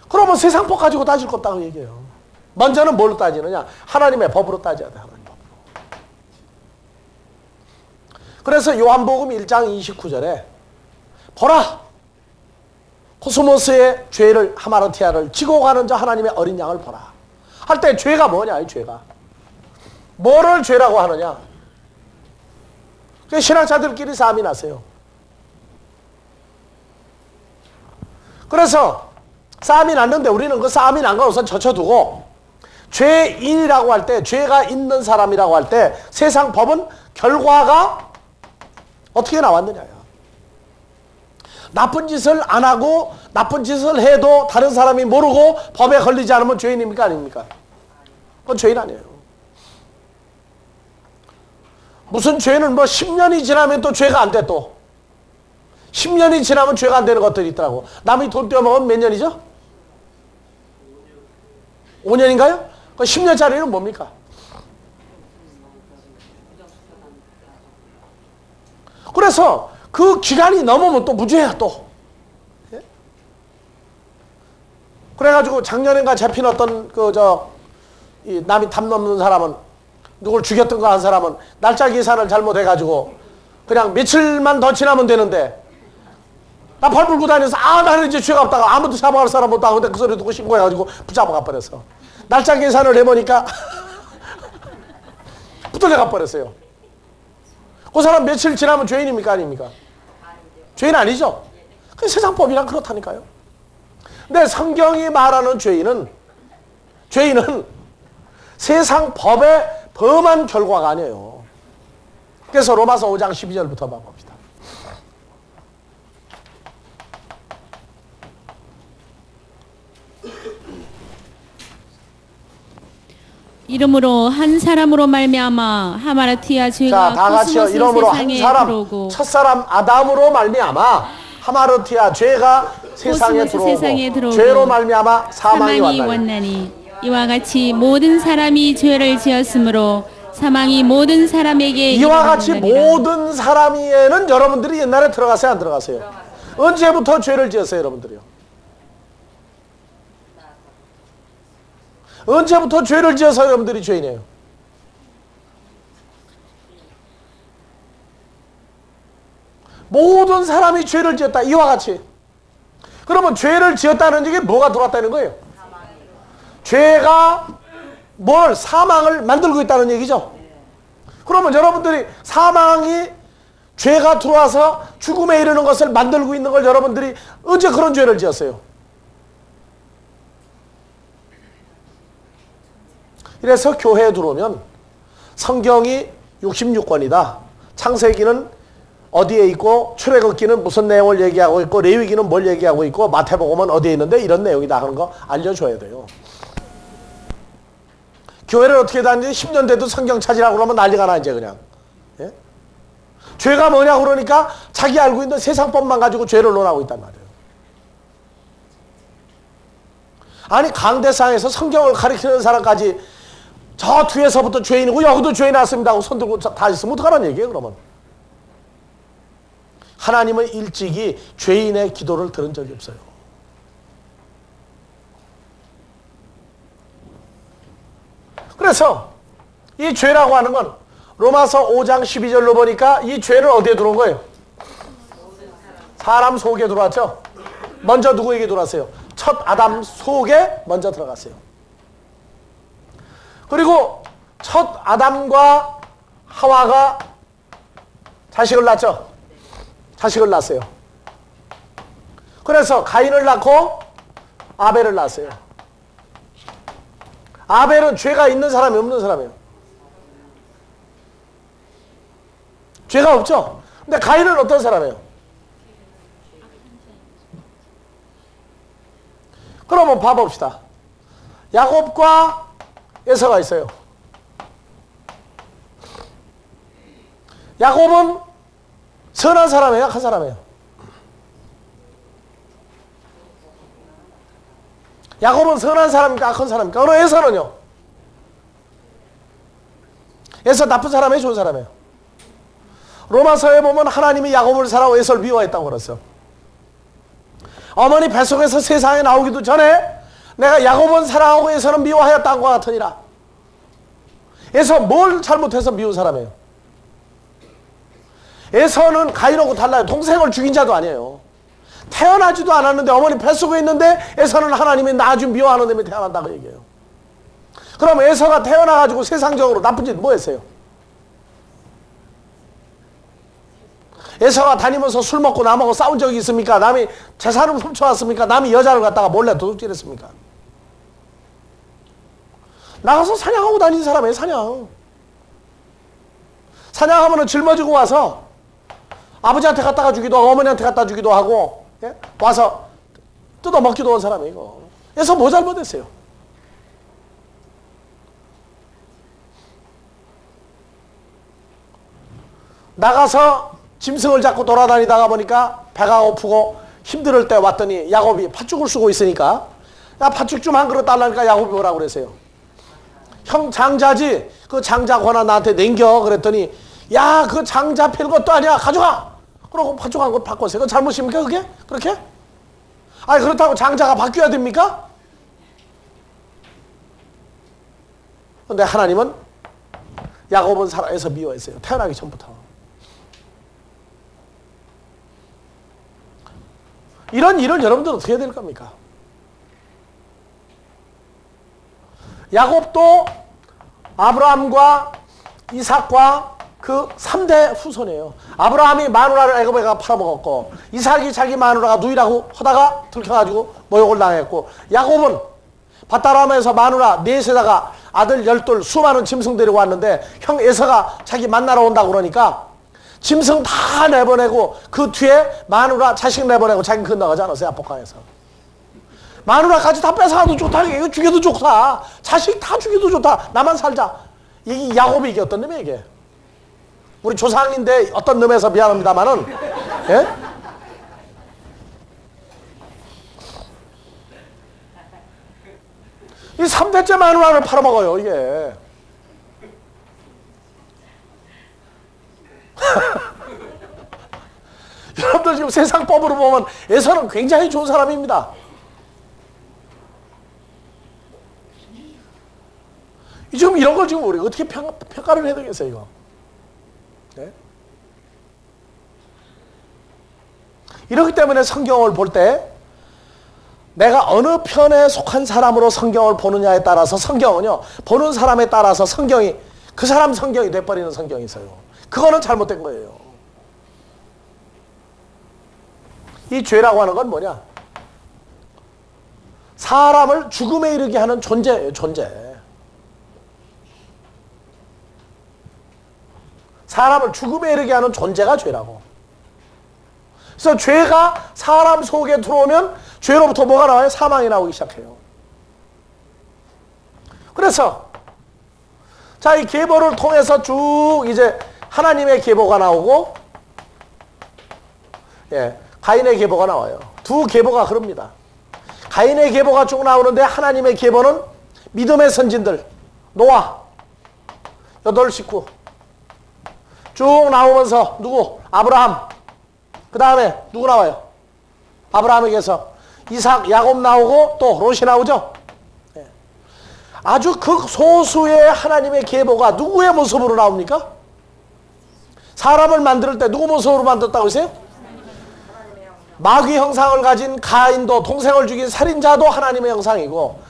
그러면 세상법 가지고 따질 것 없다고 얘기해요. 먼저는 뭘로 따지느냐? 하나님의 법으로 따져야 돼. 하나님 법으로. 그래서 요한복음 1장 29절에 보라! 코스모스의 죄를 하마르티아를 지고 가는 자 하나님의 어린 양을 보라. 할 때 죄가 뭐냐? 이 죄가. 뭐를 죄라고 하느냐? 신학자들끼리 싸움이 났어요. 그래서 싸움이 났는데 우리는 그 싸움이 난 걸 우선 젖혀두고 죄인이라고 할 때, 죄가 있는 사람이라고 할 때 세상 법은 결과가 어떻게 나왔느냐야. 나쁜 짓을 안 하고 나쁜 짓을 해도 다른 사람이 모르고 법에 걸리지 않으면 죄인입니까? 아닙니까? 그건 죄인 아니에요. 무슨 죄는 뭐 10년이 지나면 또 죄가 안 돼 또. 10년이 지나면 죄가 안 되는 것들이 있더라고. 남이 돈 떼어먹으면 몇 년이죠? 5년인가요? 그 10년짜리는 뭡니까? 그래서 그 기간이 넘으면 또 무죄야 또. 예? 그래가지고 작년인가 잡힌 어떤 이 남이 담 넘는 사람은 누굴 죽였던 거 한 사람은 날짜 계산을 잘못해가지고 그냥 며칠만 더 지나면 되는데 나 팔 불고 다녀서 나는 이제 죄가 없다가 아무도 잡아갈 사람 없다고 근데 그 소리 듣고 신고해가지고 붙잡아가 버렸어. 날짜 계산을 해보니까 붙들려가 버렸어요. 그 사람 며칠 지나면 죄인입니까? 아닙니까? 죄인 아니죠? 그 세상법이란 그렇다니까요. 근데 성경이 말하는 죄인은 세상 법에 범한 결과가 아니에요. 그래서 로마서 5장 12절부터 봅시다. 이름으로 한 사람으로 말미암아 하마르티아 자, 죄가 다 같이요. 코스모스 이름으로 한 세상에 사람, 들어오고 첫사람 아담으로 말미암아 하마르티아 죄가 세상에 들어오고 죄로 말미암아 사망이 왔나니 이와 같이 모든 사람이 죄를 지었으므로 사망이 모든 사람에게 이와 같이 이르렀느니라. 모든 사람에는 여러분들이 옛날에 들어갔어요? 안 들어갔어요? 언제부터 죄를 지었어요? 여러분들이요? 언제부터 죄를 지어서 여러분들이 죄인이에요? 모든 사람이 죄를 지었다. 이와 같이. 그러면 죄를 지었다는 얘기 뭐가 들어왔다는 거예요? 죄가 사망을 만들고 있다는 얘기죠. 그러면 여러분들이 사망이 죄가 들어와서 죽음에 이르는 것을 만들고 있는 걸 여러분들이 언제 그런 죄를 지었어요? 이래서 교회에 들어오면 성경이 66권이다. 창세기는 어디에 있고 출애굽기는 무슨 내용을 얘기하고 있고 레위기는 뭘 얘기하고 있고 마태복음은 어디에 있는데 이런 내용이다 하는 거 알려줘야 돼요. 교회를 어떻게 다니는지 10년 돼도 성경 찾으라고 그러면 난리가 나 이제 그냥. 예? 죄가 뭐냐 그러니까 자기 알고 있는 세상법만 가지고 죄를 논하고 있단 말이에요. 아니 강대상에서 성경을 가르치는 사람까지 저 뒤에서부터 죄인이고 여기도 죄인 났습니다 하고 손들고 다 있으면 어떡하라는 얘기예요 그러면. 하나님은 일찍이 죄인의 기도를 들은 적이 없어요. 그래서 이 죄라고 하는 건 로마서 5장 12절로 보니까 이 죄는 어디에 들어온 거예요? 사람 속에 들어왔죠? 먼저 누구에게 들어왔어요? 첫 아담 속에 먼저 들어갔어요. 그리고 첫 아담과 하와가 자식을 낳죠? 자식을 낳았어요. 그래서 가인을 낳고 아벨을 낳았어요. 아벨은 죄가 있는 사람이 없는 사람이에요. 죄가 없죠? 근데 가인은 어떤 사람이에요? 그러면 봐봅시다. 야곱과 에서가 있어요. 야곱은 선한 사람이에요? 악한 사람이에요? 야곱은 선한 사람입니까? 악한 사람입니까? 그럼 에서는요? 에서 나쁜 사람이에요? 좋은 사람이에요? 로마서에 보면 하나님이 야곱을 사랑하고 에서를 미워했다고 그랬어요. 어머니 뱃속에서 세상에 나오기도 전에 내가 야곱은 사랑하고 에서는 미워하였다는 것 같으니라. 에서 뭘 잘못해서 미운 사람이에요? 에서는 가인하고 달라요. 동생을 죽인 자도 아니에요. 태어나지도 않았는데 어머니 뱃속에 있는데 에서는 하나님이 나 좀 미워하는 놈이 태어난다고 얘기해요. 그럼 에서가 태어나가지고 세상적으로 나쁜 짓 뭐 했어요? 에서가 다니면서 술 먹고 남하고 싸운 적이 있습니까? 남이 재산을 훔쳐왔습니까? 남이 여자를 갖다가 몰래 도둑질했습니까? 나가서 사냥하고 다니는 사람이에요. 사냥. 사냥하면은 짊어지고 와서 아버지한테 갖다가 주기도 하고 어머니한테 갖다 주기도 하고, 예? 와서 뜯어먹기도 한 사람이에요. 이거. 그래서 뭐 잘못했어요? 나가서 짐승을 잡고 돌아다니다가 보니까 배가 고프고 힘들 때 왔더니 야곱이 팥죽을 쓰고 있으니까 야 팥죽 좀 한 그릇 달라니까 야곱이 뭐라고 그랬어요? 형 장자지 그 장자 권한 나한테 남겨 그랬더니 야 그 장자 필 것도 아니야 가져가 그러고 팥죽 한 것 바꿨어요. 그거 잘못입니까 그게? 그렇게? 아니 그렇다고 장자가 바뀌어야 됩니까? 근데 하나님은 야곱은 살아서 미워했어요. 태어나기 전부터. 이런 일을 여러분들은 어떻게 해야 될 겁니까? 야곱도 아브라함과 이삭과 그 3대 후손이에요. 아브라함이 마누라를 애굽에 가 팔아먹었고 이삭이 자기 마누라가 누이라고 하다가 들켜가지고 모욕을 당했고 야곱은 밧다람에서 마누라 넷에다가 아들 12 수많은 짐승 데리고 왔는데 형 에서가 자기 만나러 온다고 그러니까 짐승 다 내보내고 그 뒤에 마누라 자식 내보내고 자기 건너가지 않았어요. 압복강에서. 마누라까지 다 뺏어가도 좋다. 이거 죽여도 좋다. 자식 다 죽여도 좋다. 나만 살자. 이게 야곱이 이게 어떤 놈이야 이게. 우리 조상인데 어떤 놈에서 미안합니다만은 예? 이 3대째 마누라를 팔아먹어요 이게. 여러분들 지금 세상 법으로 보면 에서는 굉장히 좋은 사람입니다. 지금 이런 걸 지금 우리 어떻게 평가를 해야 되겠어요 이거? 네? 이렇기 때문에 성경을 볼 때 내가 어느 편에 속한 사람으로 성경을 보느냐에 따라서 성경은요 보는 사람에 따라서 성경이 그 사람 성경이 돼버리는 성경이 있어요. 그거는 잘못된 거예요. 이 죄라고 하는 건 뭐냐? 사람을 죽음에 이르게 하는 존재예요. 존재. 사람을 죽음에 이르게 하는 존재가 죄라고. 그래서 죄가 사람 속에 들어오면 죄로부터 뭐가 나와요? 사망이 나오기 시작해요. 그래서 자, 이 계보를 통해서 쭉 이제 하나님의 계보가 나오고, 예, 가인의 계보가 나와요. 두 계보가 그럽니다. 가인의 계보가 쭉 나오는데 하나님의 계보는 믿음의 선진들, 노아, 8식구 쭉 나오면서 누구? 아브라함. 그 다음에 누구 나와요? 아브라함에게서 이삭, 야곱 나오고 또 롯이 나오죠. 예. 아주 극소수의 하나님의 계보가 누구의 모습으로 나옵니까? 사람을 만들 때 누구 모습으로 만들었다고 했어요? 마귀 형상을 가진 가인도, 동생을 죽인 살인자도 하나님의 형상이고,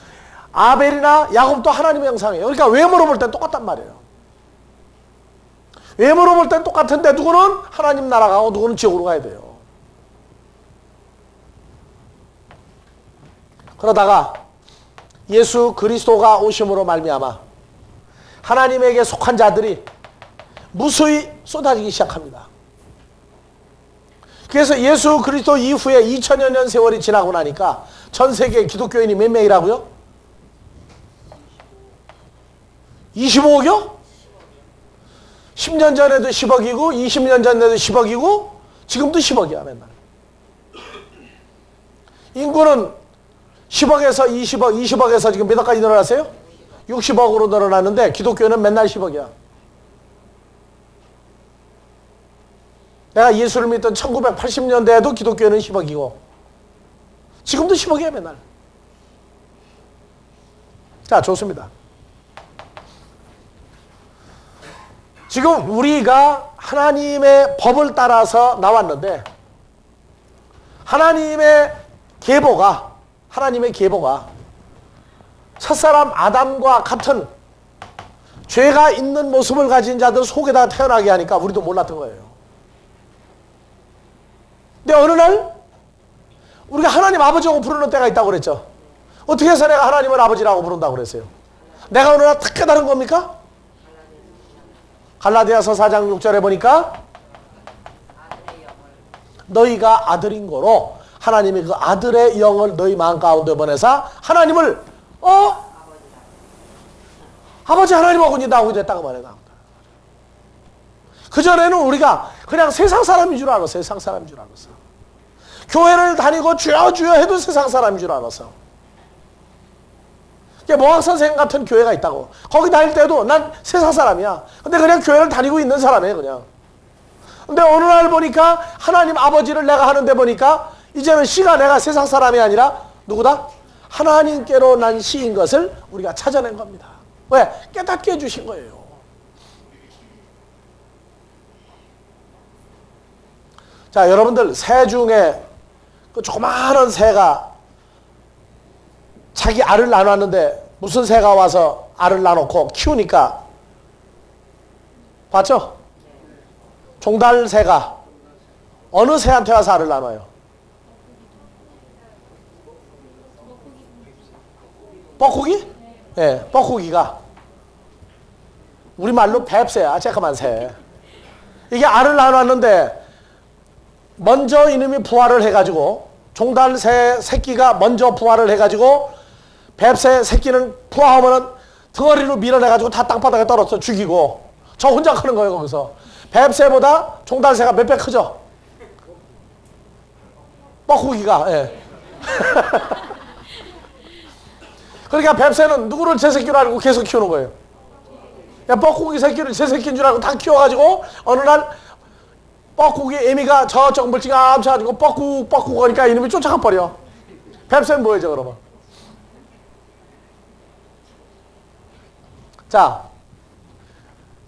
아벨이나 야곱도 하나님의 형상이에요. 그러니까 외모로 볼 땐 똑같단 말이에요. 외모로 볼 땐 똑같은데 누구는 하나님 나라 가고 누구는 지옥으로 가야 돼요. 그러다가 예수 그리스도가 오심으로 말미암아 하나님에게 속한 자들이 무수히 쏟아지기 시작합니다. 그래서 예수 그리스도 이후에 2000여 년 세월이 지나고 나니까 전 세계 기독교인이 몇 명이라고요? 25억이요? 10년 전에도 10억이고 20년 전에도 10억이고 지금도 10억이야 맨날. 인구는 10억에서 20억, 20억에서 지금 몇 억까지 늘어났어요? 60억으로 늘어났는데 기독교는 맨날 10억이야. 내가 예수를 믿던 1980년대에도 기독교는 10억이고 지금도 10억이야 맨날. 자, 좋습니다. 지금 우리가 하나님의 법을 따라서 나왔는데 하나님의 계보가 첫사람 아담과 같은 죄가 있는 모습을 가진 자들 속에다 태어나게 하니까 우리도 몰랐던 거예요. 근데 어느 날 우리가 하나님 아버지라고 부르는 때가 있다고 그랬죠. 어떻게 해서 내가 하나님을 아버지라고 부른다고 그랬어요? 내가 어느 날 탁 깨달은 겁니까? 갈라디아서 4장 6절에 보니까 너희가 아들인 거로 하나님이 그 아들의 영을 너희 마음 가운데 보내사 하나님을 아버지 하나님하고 이제 나오게 됐다고 말해요. 그전에는 우리가 그냥 세상 사람인 줄 알았어. 세상 사람인 줄 알았어. 교회를 다니고 주여 주여 해도 세상 사람인 줄 알았어. 모학선생 같은 교회가 있다고. 거기 다닐 때도 난 세상 사람이야. 근데 그냥 교회를 다니고 있는 사람이에요 그냥. 근데 어느 날 보니까 하나님 아버지를 내가 하는데 보니까 이제는 씨가 내가 세상 사람이 아니라 누구다? 하나님께로 난 씨인 것을 우리가 찾아낸 겁니다. 왜? 깨닫게 해주신 거예요. 자, 여러분들 새 중에 그 조그마한 새가 자기 알을 나눴는데 무슨 새가 와서 알을 나놓고 키우니까 봤죠? 종달새가 어느 새한테 와서 알을 나눠요? 뻐꾸기? 예, 뻐꾸기가 우리말로 뱁새야. 쬐끄만 새. 이게 알을 나눴는데 먼저 이놈이 부화를 해가지고 종달새 새끼가 먼저 부화를 해가지고 뱁새 새끼는 부화하면은 덩어리로 밀어내가지고 다 땅바닥에 떨어져 죽이고 저 혼자 크는 거예요. 거기서 뱁새보다 종달새가 몇 배 크죠? 뻐꾸기가. 예. 그러니까 뱁새는 누구를 제 새끼로 알고 계속 키우는 거예요. 뻐꾸기 새끼를 제 새끼인 줄 알고 다 키워가지고 어느 날 뻐꾸기 애미가 저쪽 물지가 암쳐가지고 뻐꾹 거니까 이놈이 쫓아가 버려. 뱁새는 뭐예요 그러면? 자,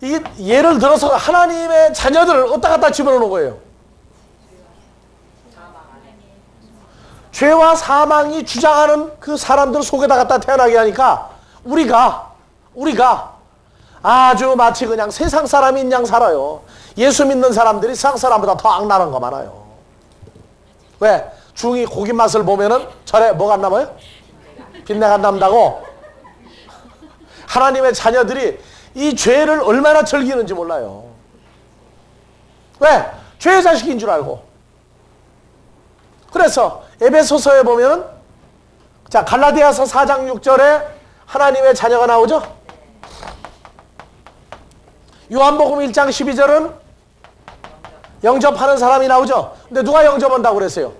이 예를 들어서 하나님의 자녀들을 어디다 갖다 집어넣는 거예요? 죄와 사망이 주장하는 그 사람들 속에다 갖다 태어나게 하니까 우리가 아주 마치 그냥 세상 사람인 양 살아요. 예수 믿는 사람들이 세상 사람보다 더 악랄한 거 많아요. 왜? 중이 고기 맛을 보면은 절에 뭐가 안 남아요? 빈내가 안 남다고. 하나님의 자녀들이 이 죄를 얼마나 즐기는지 몰라요. 왜? 죄의 자식인 줄 알고. 그래서 에베소서에 보면은 자 갈라디아서 4장 6절에 하나님의 자녀가 나오죠. 요한복음 1장 12절은 영접하는 사람이 나오죠. 근데 누가 영접한다고 그랬어요?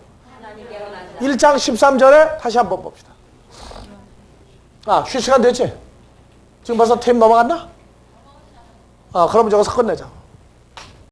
1장 13절에 다시 한번 봅시다. 쉴 시간 됐지? 지금 벌써 팀 넘어갔나? 그럼 저거서 끝내자.